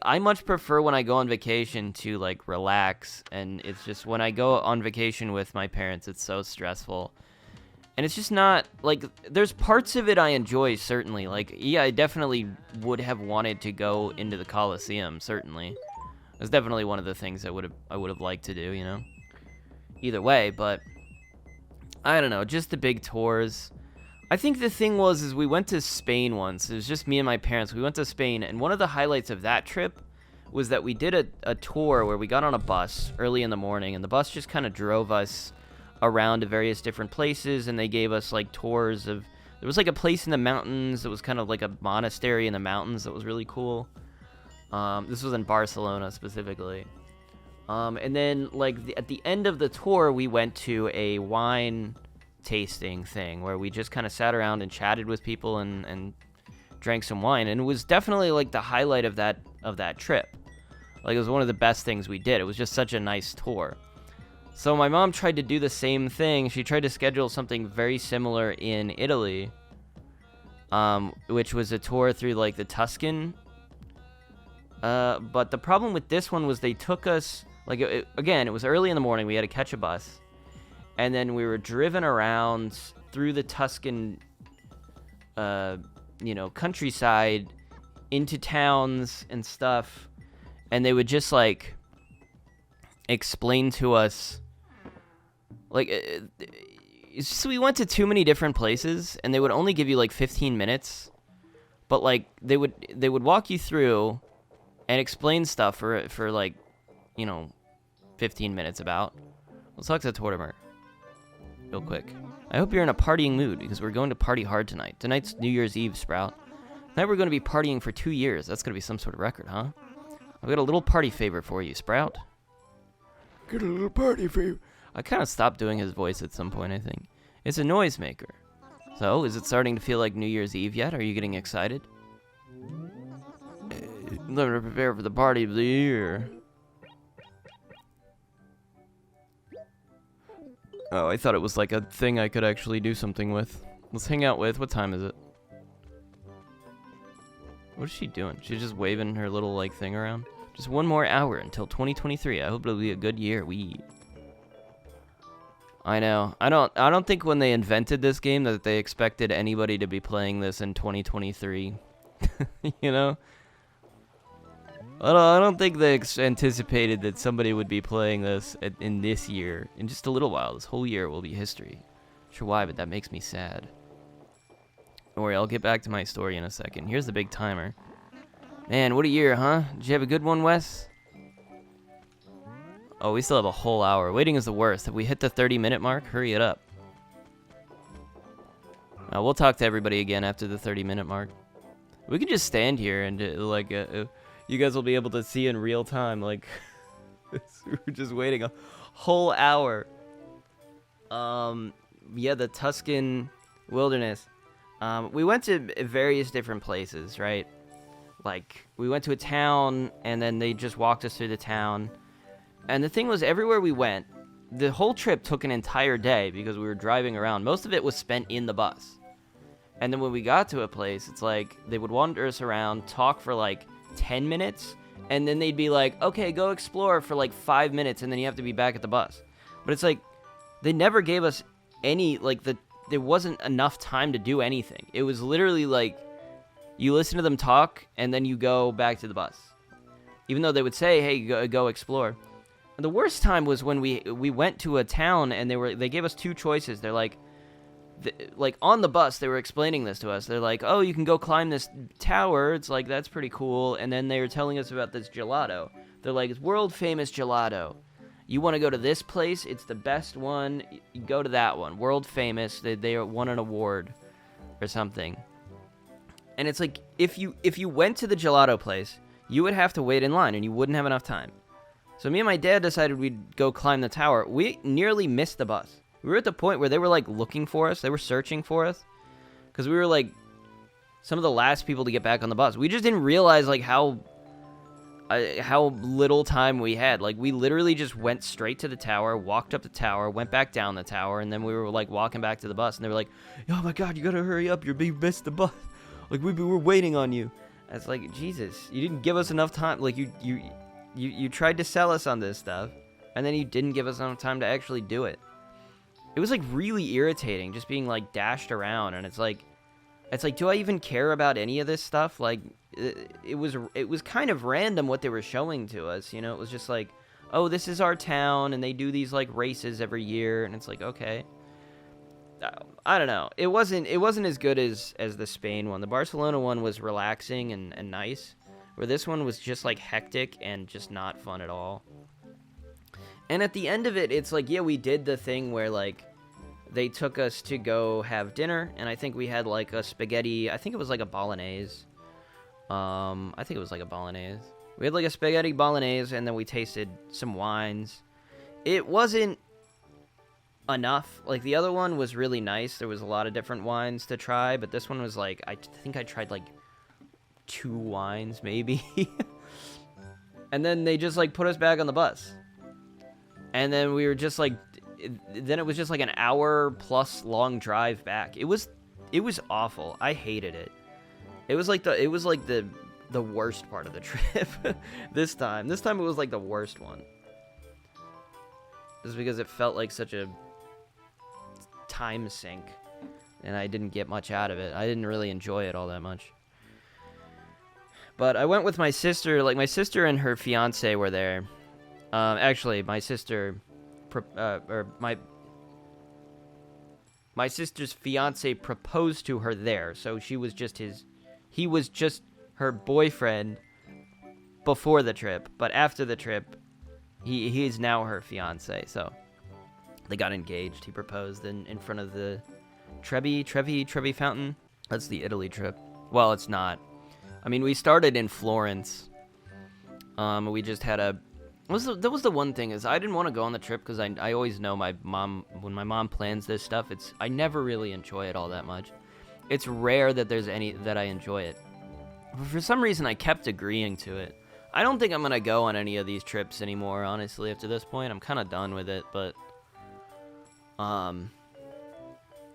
I much prefer when I go on vacation to like relax, and it's just when I go on vacation with my parents, it's so stressful. And it's just not like there's parts of it I enjoy, certainly. Like, yeah, I definitely would have wanted to go into the Coliseum, certainly. It's definitely one of the things I would have liked to do, you know. Either way, but I don't know, just the big tours. I think the thing was is we went to Spain once. It was just me and my parents. We went to Spain, and one of the highlights of that trip was that we did a tour where we got on a bus early in the morning, and the bus just kind of drove us around to various different places, and they gave us like tours of, there was like a place in the mountains that was kind of like a monastery in the mountains that was really cool. This was in Barcelona specifically. And then like at the end of the tour, we went to a wine tasting thing where we just kind of sat around and chatted with people and drank some wine, and it was definitely like the highlight of that trip. Like, it was one of the best things we did. It was just such a nice tour. So my mom tried to do the same thing. She tried to schedule something very similar in Italy, which was a tour through like the Tuscan. But the problem with this one was they took us, like, again, it was early in the morning. We had to catch a bus. And then we were driven around through the Tuscan, countryside into towns and stuff. And they would just, like, explain to us, like, so we went to too many different places, and they would only give you, like, 15 minutes. But, like, they would walk you through and explain stuff for like, 15 minutes about. Let's talk to Tortimer real quick. I hope you're in a partying mood, because we're going to party hard tonight. Tonight's New Year's Eve, Sprout. Tonight we're going to be partying for 2 years. That's going to be some sort of record, huh? I've got a little party favor for you, Sprout. Get a little party favor. I kind of stopped doing his voice at some point, I think. It's a noisemaker. So, is it starting to feel like New Year's Eve yet? Are you getting excited? Let me prepare for the party of the year. Oh, I thought it was like a thing I could actually do something with. Let's hang out with. What time is it? What is she doing? She's just waving her little like thing around. Just one more hour until 2023. I hope it'll be a good year. I know. I don't think when they invented this game that they expected anybody to be playing this in 2023. You know? I don't think they anticipated that somebody would be playing this in this year. In just a little while. This whole year will be history. Sure why, but that makes me sad. Don't worry, I'll get back to my story in a second. Here's the big timer. Man, what a year, huh? Did you have a good one, Wes? Oh, we still have a whole hour. Waiting is the worst. Have we hit the 30-minute mark? Hurry it up. We'll talk to everybody again after the 30-minute mark. We could just stand here and, you guys will be able to see in real time, like, we're just waiting a whole hour. Yeah, the Tuscan wilderness. We went to various different places, right? Like, we went to a town, and then they just walked us through the town. And the thing was, everywhere we went, the whole trip took an entire day because we were driving around. Most of it was spent in the bus. And then when we got to a place, it's like, they would wander us around, talk for like 10 minutes, and then they'd be like, okay, go explore for like 5 minutes, and then you have to be back at the bus. But it's like, they never gave us any, like, there wasn't enough time to do anything. It was literally like, you listen to them talk, and then you go back to the bus. Even though they would say, hey, go explore. And the worst time was when we went to a town, and they gave us two choices. They're like, on the bus, they were explaining this to us. They're like, oh, you can go climb this tower. It's like, that's pretty cool. And then they were telling us about this gelato. They're like, it's world famous gelato. You want to go to this place? It's the best one. You go to that one. World famous. They won an award or something. And it's like, if you went to the gelato place, you would have to wait in line, and you wouldn't have enough time. So me and my dad decided we'd go climb the tower. We nearly missed the bus. We were at the point where they were, like, looking for us. They were searching for us. Because we were, like, some of the last people to get back on the bus. We just didn't realize, like, how little time we had. Like, we literally just went straight to the tower, walked up the tower, went back down the tower, and then we were, like, walking back to the bus. And they were like, oh, my God, you gotta hurry up. You missed the bus. Like, we were waiting on you. It's like, Jesus, you didn't give us enough time. Like, you tried to sell us on this stuff, and then you didn't give us enough time to actually do it. It was, like, really irritating just being, like, dashed around, and it's like, do I even care about any of this stuff? Like, it was kind of random what they were showing to us, you know? It was just like, oh, this is our town, and they do these, like, races every year, and it's like, okay. I don't know. It wasn't as good as the Spain one. The Barcelona one was relaxing and nice, where this one was just, like, hectic and just not fun at all. And at the end of it, it's like, yeah, we did the thing where, like, they took us to go have dinner, and I think we had, like, a spaghetti. I think it was, like, a bolognese. I think it was, like, a bolognese. We had, like, a spaghetti bolognese, and then we tasted some wines. It wasn't enough. Like, the other one was really nice. There was a lot of different wines to try, but this one was, like, I think I tried, like, 2 wines, maybe. And then they just, like, put us back on the bus. And then we were just, like, then it was just, like, an hour-plus long drive back. It was awful. I hated it. It was like the worst part of the trip this time. This time it was, like, the worst one. Just because it felt like such a time sink, and I didn't get much out of it. I didn't really enjoy it all that much. But I went with my sister. Like, my sister and her fiance were there. Actually, my sister, my sister's fiance proposed to her there, so he was just her boyfriend before the trip, but after the trip, he is now her fiance, so they got engaged. He proposed in front of the Trevi fountain. That's the Italy trip. Well, it's not. I mean, we started in Florence. We just had that was the one thing, is I didn't want to go on the trip because I always know when my mom plans this stuff, I never really enjoy it all that much. It's rare that that I enjoy it. But for some reason, I kept agreeing to it. I don't think I'm going to go on any of these trips anymore, honestly, after this point. I'm kind of done with it, but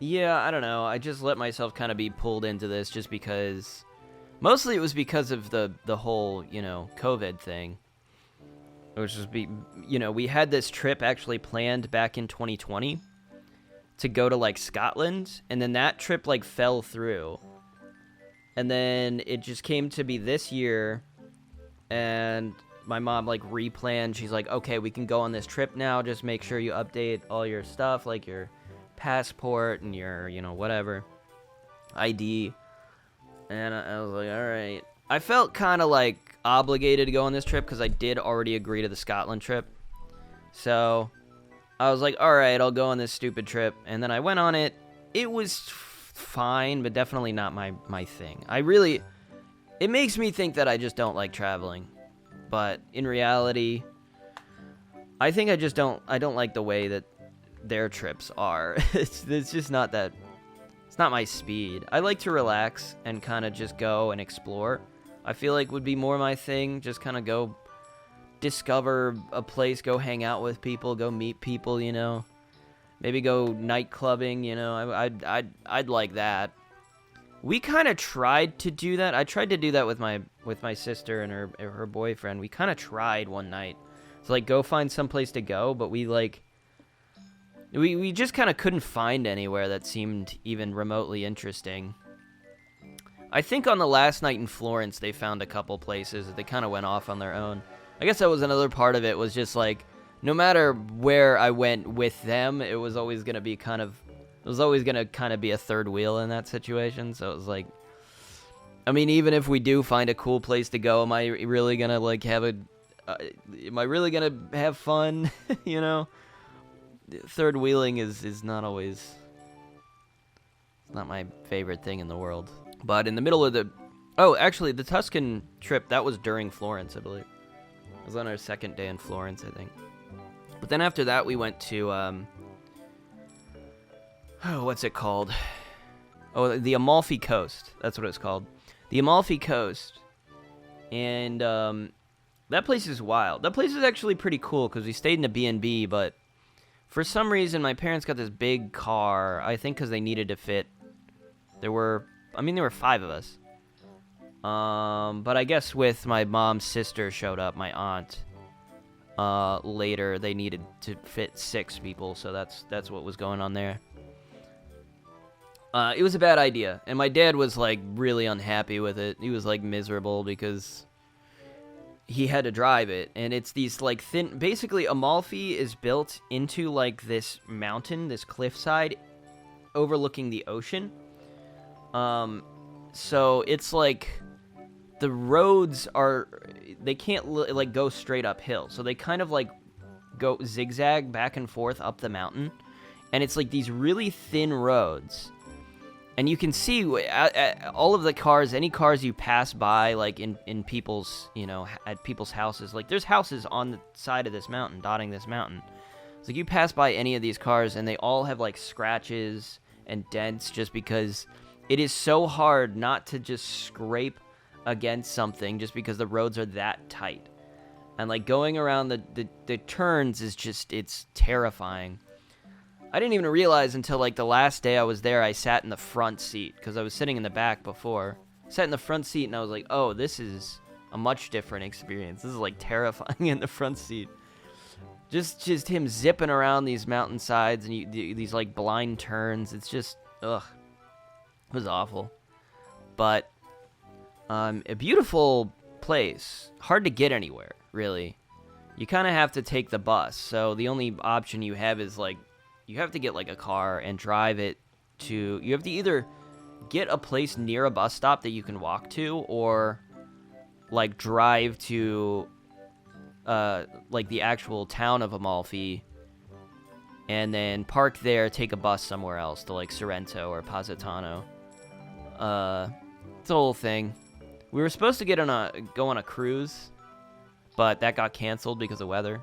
yeah, I don't know. I just let myself kind of be pulled into this just because, mostly it was because of the whole, COVID thing. Which is, we had this trip actually planned back in 2020 to go to, like, Scotland, and then that trip, like, fell through. And then it just came to be this year, and my mom, like, replanned. She's like, okay, we can go on this trip now. Just make sure you update all your stuff, like your passport and your, whatever, ID. And I was like, all right. I felt kind of, like, obligated to go on this trip because I did already agree to the Scotland trip. So I was like, all right, I'll go on this stupid trip. And then I went on it. It was fine, but definitely not my thing. It makes me think that I just don't like traveling. But in reality, I think I don't like the way that their trips are. It's just not that, it's not my speed. I like to relax and kind of just go and explore. I feel like would be more my thing. Just kind of go discover a place, go hang out with people, go meet people, Maybe go night clubbing, I'd like that. We kind of tried to do that. I tried to do that with my sister and her boyfriend. We kind of tried one night to, like, go find some place to go, but we just kind of couldn't find anywhere that seemed even remotely interesting. I think on the last night in Florence, they found a couple places that they kind of went off on their own. I guess that was another part of it, was just, like, no matter where I went with them, it was always going to be kind of be a third wheel in that situation. So it was like, I mean, even if we do find a cool place to go, am I really going to, like, am I really going to have fun? Third wheeling is not always, it's not my favorite thing in the world. But in the middle of actually, the Tuscan trip, that was during Florence, I believe. It was on our second day in Florence, I think. But then after that, we went to, what's it called? Oh, the Amalfi Coast. That's what it's called. The Amalfi Coast. And, that place is wild. That place is actually pretty cool, because we stayed in a B&B, but for some reason, my parents got this big car, I think because they needed to fit. There were 5 of us. But I guess with my mom's sister showed up, my aunt, later, they needed to fit 6 people, so that's what was going on there. It was a bad idea, and my dad was, like, really unhappy with it. He was, like, miserable because he had to drive it, and it's these, like, thin... Basically, Amalfi is built into, like, this mountain, this cliffside, overlooking the ocean. So it's, like... The roads are... They can't, like, go straight uphill, so they kind of, like, go zigzag back and forth up the mountain, and it's, like, these really thin roads... And you can see all of the cars, any cars you pass by, like, in people's, you know, at people's houses. Like, there's houses on the side of this mountain, dotting this mountain. It's like you pass by any of these cars, and they all have, like, scratches and dents just because it is so hard not to just scrape against something just because the roads are that tight. And, like, going around the turns is just, it's terrifying. I didn't even realize until, like, the last day I was there, I sat in the front seat, because I was sitting in the back before. I sat in the front seat, and I was like, oh, this is a much different experience. This is, like, terrifying in the front seat. Just him zipping around these mountainsides, and these, like, blind turns. It's just, ugh. It was awful. But, a beautiful place. Hard to get anywhere, really. You kind of have to take the bus, so the only option you have is, like, you have to get, like, a car and drive it to... You have to either get a place near a bus stop that you can walk to, or, like, drive to, like, the actual town of Amalfi, and then park there, take a bus somewhere else to, like, Sorrento or Positano. It's a whole thing. We were supposed to go on a cruise, but that got canceled because of weather.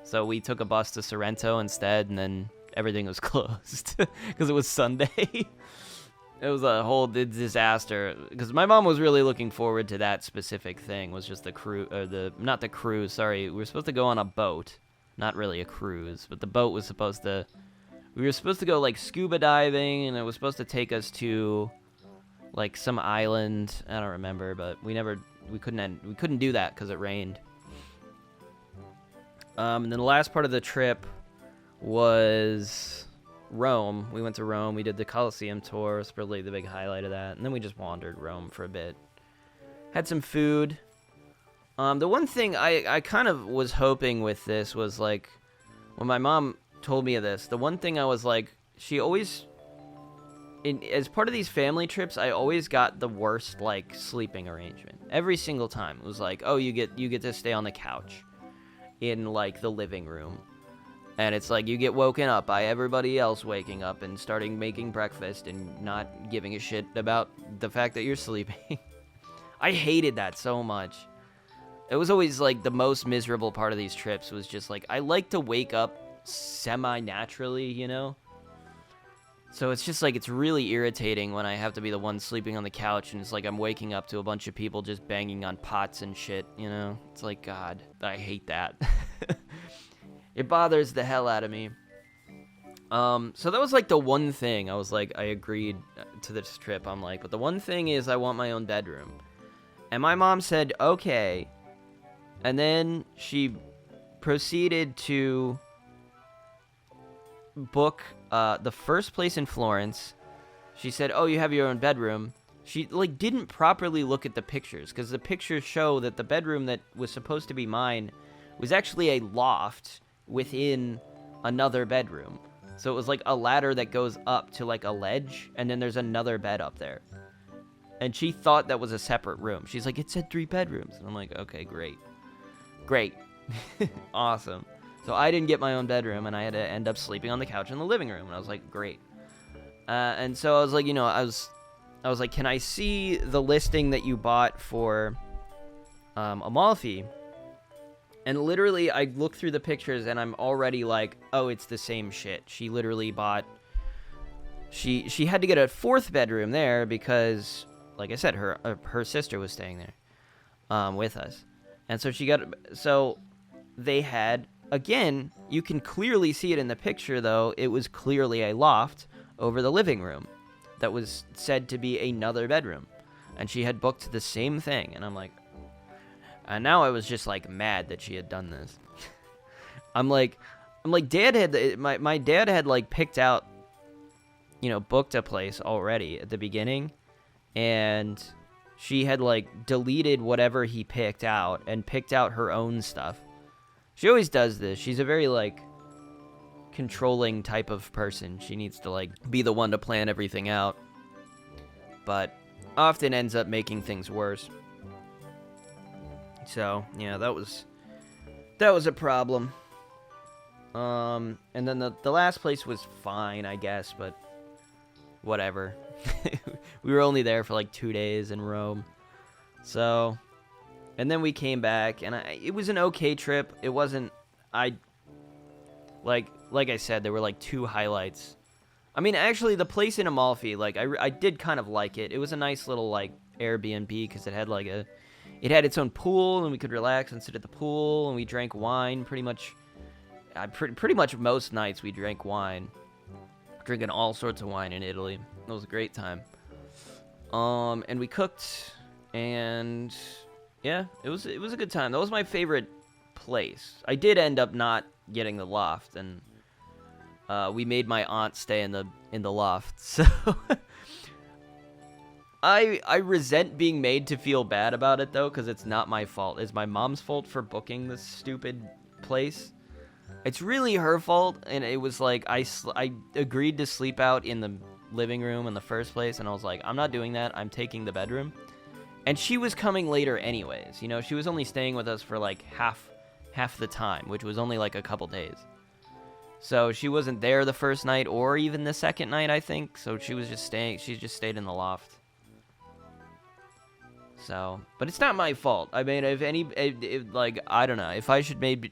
So we took a bus to Sorrento instead, and then everything was closed because it was Sunday. It was a whole disaster because my mom was really looking forward to that specific thing. Was just not the cruise. Sorry, we were supposed to go on a boat, not really a cruise, but the boat was supposed to. We were supposed to go, like, scuba diving, and it was supposed to take us to, like, some island. I don't remember, but we couldn't do that because it rained. And then the last part of the trip was Rome. We went to Rome. We did the Colosseum tour. It's really the big highlight of that. And then we just wandered Rome for a bit. Had some food. The one thing I kind of was hoping with this was, like, when my mom told me of this, the one thing I was like, she always... as part of these family trips, I always got the worst, like, sleeping arrangement. Every single time. It was like, oh, you get to stay on the couch in, like, the living room. And it's like you get woken up by everybody else waking up and starting making breakfast and not giving a shit about the fact that you're sleeping. I hated that so much. It was always, like, the most miserable part of these trips was just, like, I like to wake up semi-naturally, you know? So it's just, like, it's really irritating when I have to be the one sleeping on the couch, and it's like I'm waking up to a bunch of people just banging on pots and shit, you know? It's like, God, I hate that. It bothers the hell out of me. So that was, like, the one thing I was like, I agreed to this trip. I'm like, but the one thing is I want my own bedroom. And my mom said, okay. And then she proceeded to book the first place in Florence. She said, oh, you have your own bedroom. She, like, didn't properly look at the pictures, because the pictures show that the bedroom that was supposed to be mine was actually a loft within another bedroom. So it was like a ladder that goes up to, like, a ledge, and then there's another bed up there. And she thought that was a separate room. She's like, it said 3 bedrooms. And I'm like, okay, great. Great. Awesome. So I didn't get my own bedroom, and I had to end up sleeping on the couch in the living room. And I was like, great. And so I was like, you know, I was like, can I see the listing that you bought for Amalfi? And literally, I looked through the pictures, and I'm already like, oh, it's the same shit. She literally bought... She had to get a 4th bedroom there because, like I said, her sister was staying there with us. And so so they had... Again, you can clearly see it in the picture, though. It was clearly a loft over the living room that was said to be another bedroom. and she had booked the same thing, and I'm like, and now I was just like mad that she had done this. I'm like, Dad had my dad had like picked out, booked a place already at the beginning, and she had like deleted whatever he picked out and picked out her own stuff. She always does this. She's a very like controlling type of person. She needs to like be the one to plan everything out, but often ends up making things worse. So yeah, that was a problem. And then the last place was fine, I guess, but whatever. We were only there for like 2 days in Rome. So, and then we came back, and it was an okay trip. It wasn't, like I said, there were like 2 highlights. I mean, actually, the place in Amalfi, like, I did kind of like it. It was a nice little, like, Airbnb, because it had, like, it had its own pool, and we could relax and sit at the pool, and we drank wine pretty much most nights we drank wine. Drinking all sorts of wine in Italy. It was a great time. And we cooked, and yeah, it was a good time. That was my favorite place. I did end up not getting the loft, and we made my aunt stay in the loft. So I resent being made to feel bad about it though, because it's not my fault. It's my mom's fault for booking this stupid place. It's really her fault, and it was like I agreed to sleep out in the living room in the first place, and I was like, I'm not doing that. I'm taking the bedroom. And she was coming later anyways. She was only staying with us for like half the time, which was only like a couple days. So she wasn't there the first night or even the second night, I think. So she was just staying. She just stayed in the loft. So, but it's not my fault. I mean, like, I don't know. If I should maybe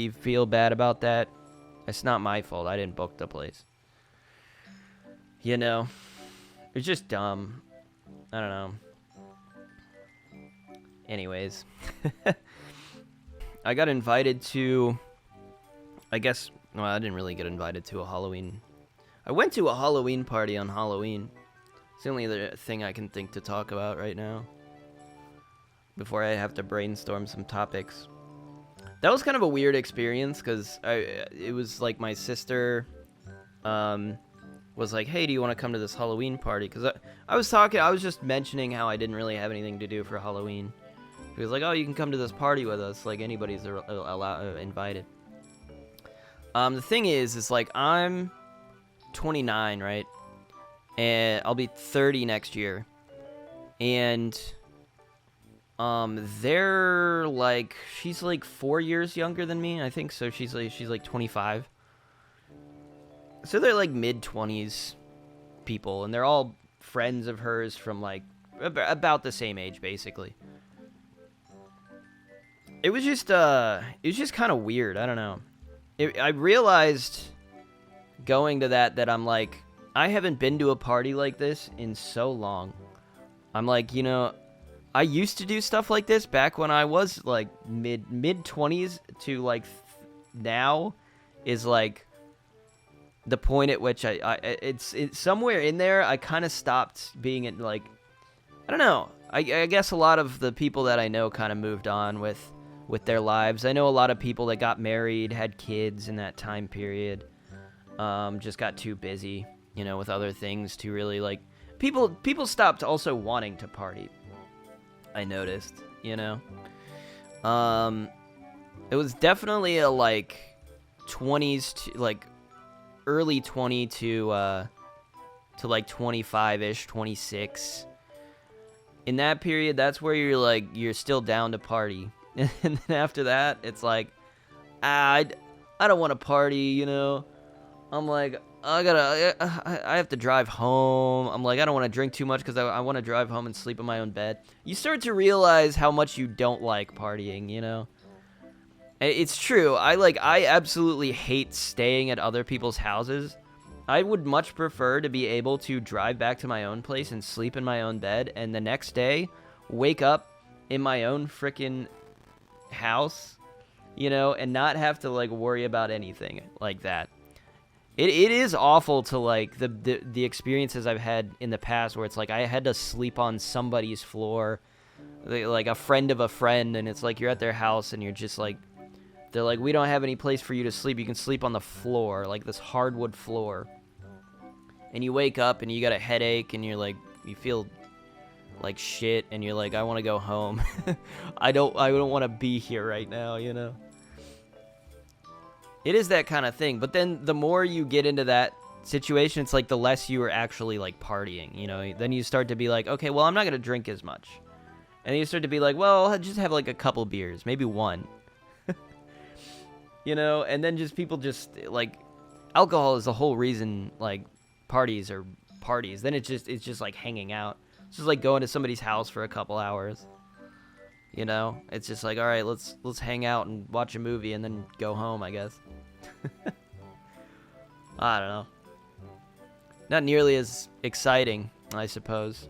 feel bad about that, it's not my fault. I didn't book the place. It's just dumb. I don't know. Anyways, I got invited to, I didn't really get invited to a Halloween. I went to a Halloween party on Halloween. It's the only other thing I can think to talk about right now, before I have to brainstorm some topics. That was kind of a weird experience, because it was like my sister was like, hey, do you want to come to this Halloween party? Because I was just mentioning how I didn't really have anything to do for Halloween. He was like, oh, you can come to this party with us. Like, anybody's invited. The thing is like, I'm 29, right? And I'll be 30 next year. And they're like, she's like 4 years younger than me, I think. So she's like 25. So they're like mid-20s people, and they're all friends of hers from like about the same age, basically. It was just kind of weird. I don't know. I realized going to that I'm like, I haven't been to a party like this in so long. I'm like, I used to do stuff like this back when I was like mid-20s to like now is like the point at which it's somewhere in there. I kind of stopped being at like, I don't know. I guess a lot of the people that I know kind of moved on with their lives. I know a lot of people that got married, had kids in that time period, just got too busy, with other things to really like, people stopped also wanting to party. I noticed, it was definitely a like 20s to like early 20 to like 25-ish, 26. In that period, that's where you're still down to party. And then after that, it's like, I don't want to party, I'm like, I have to drive home. I'm like, I don't want to drink too much because I want to drive home and sleep in my own bed. You start to realize how much you don't like partying, It's true. I absolutely hate staying at other people's houses. I would much prefer to be able to drive back to my own place and sleep in my own bed, and the next day wake up in my own frickin' house, and not have to like worry about anything like that. It is awful to like the experiences I've had in the past where it's like I had to sleep on somebody's floor, like a friend of a friend, and it's like you're at their house and you're just like, they're like, we don't have any place for you to sleep. You can sleep on the floor, like this hardwood floor. And you wake up and you got a headache and you're like, you feel like shit and you're like, I want to go home. I don't want to be here right now, you know? It is that kind of thing. But then the more you get into that situation, it's like the less you are actually like partying, you know? Then you start to be like, okay, well, I'm not going to drink as much. And then you start to be like, well, I'll just have like a couple beers, maybe one. You know? And then just people just like, alcohol is the whole reason like parties are parties. Then it's just like hanging out. It's just like going to somebody's house for a couple hours. You know, it's just like, all right, let's hang out and watch a movie and then go home, I guess. I don't know. Not nearly as exciting, I suppose.